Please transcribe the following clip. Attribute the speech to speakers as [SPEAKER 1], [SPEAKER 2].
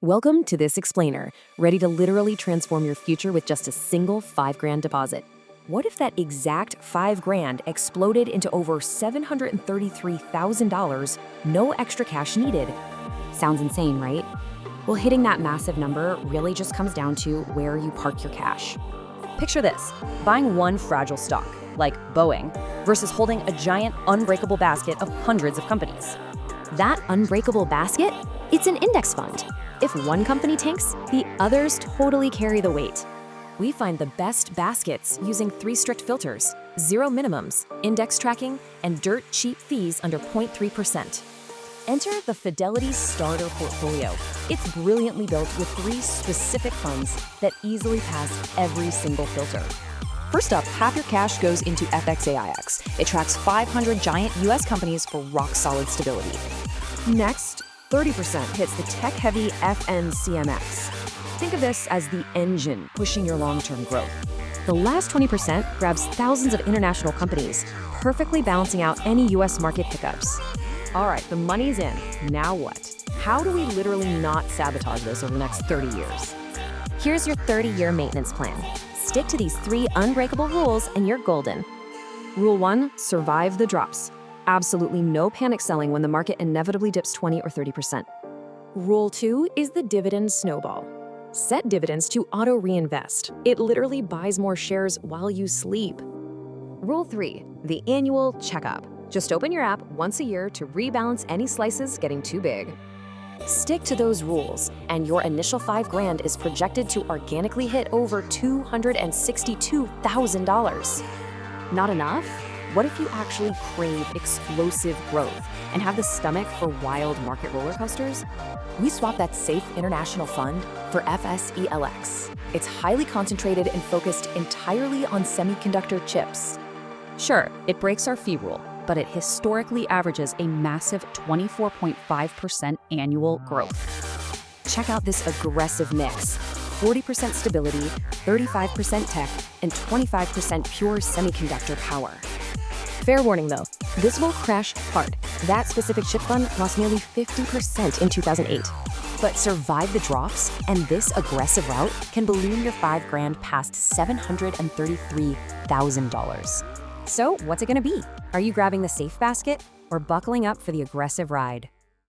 [SPEAKER 1] Welcome to This Explainer, ready to literally transform your future with just a single $5,000 deposit. What if that exact $5,000 exploded into over $733,000, no extra cash needed?
[SPEAKER 2] Sounds insane, right? Well, hitting that massive number really just comes down to where you park your cash.
[SPEAKER 3] Picture this, buying one fragile stock, like Boeing, versus holding a giant unbreakable basket of hundreds of companies.
[SPEAKER 2] That unbreakable basket? It's an index fund. If one company tanks, the others totally carry the weight.
[SPEAKER 1] We find the best baskets using 3 strict filters: 0 minimums, index tracking, and dirt cheap fees under 0.3%. Enter the Fidelity Starter Portfolio. It's brilliantly built with 3 specific funds that easily pass every single filter.
[SPEAKER 3] First up, half your cash goes into FXAIX. It tracks 500 giant US companies for rock-solid stability.
[SPEAKER 1] Next, 30% hits the tech-heavy FNCMX. Think of this as the engine pushing your long-term growth. The last 20% grabs thousands of international companies, perfectly balancing out any US market hiccups. All right, the money's in. Now what? How do we literally not sabotage this over the next 30 years?
[SPEAKER 2] Here's your 30-year maintenance plan. Stick to these 3 unbreakable rules and you're golden.
[SPEAKER 1] Rule 1, survive the drops. Absolutely no panic selling when the market inevitably dips 20 or 30%. Rule 2 is the dividend snowball. Set dividends to auto-reinvest. It literally buys more shares while you sleep. Rule 3, the annual checkup. Just open your app once a year to rebalance any slices getting too big. Stick to those rules, and your initial $5,000 is projected to organically hit over $262,000. Not enough? What if you actually crave explosive growth and have the stomach for wild market roller coasters? We swap that safe international fund for FSELX. It's highly concentrated and focused entirely on semiconductor chips.
[SPEAKER 3] Sure, it breaks our fee rule, but it historically averages a massive 24.5% annual growth.
[SPEAKER 1] Check out this aggressive mix: 40% stability, 35% tech, and 25% pure semiconductor power. Fair warning though, this will crash hard. That specific chip fund lost nearly 50% in 2008. But survive the drops, and this aggressive route can balloon your $5,000 past $733,000.
[SPEAKER 2] So what's it gonna be? Are you grabbing the safe basket or buckling up for the aggressive ride?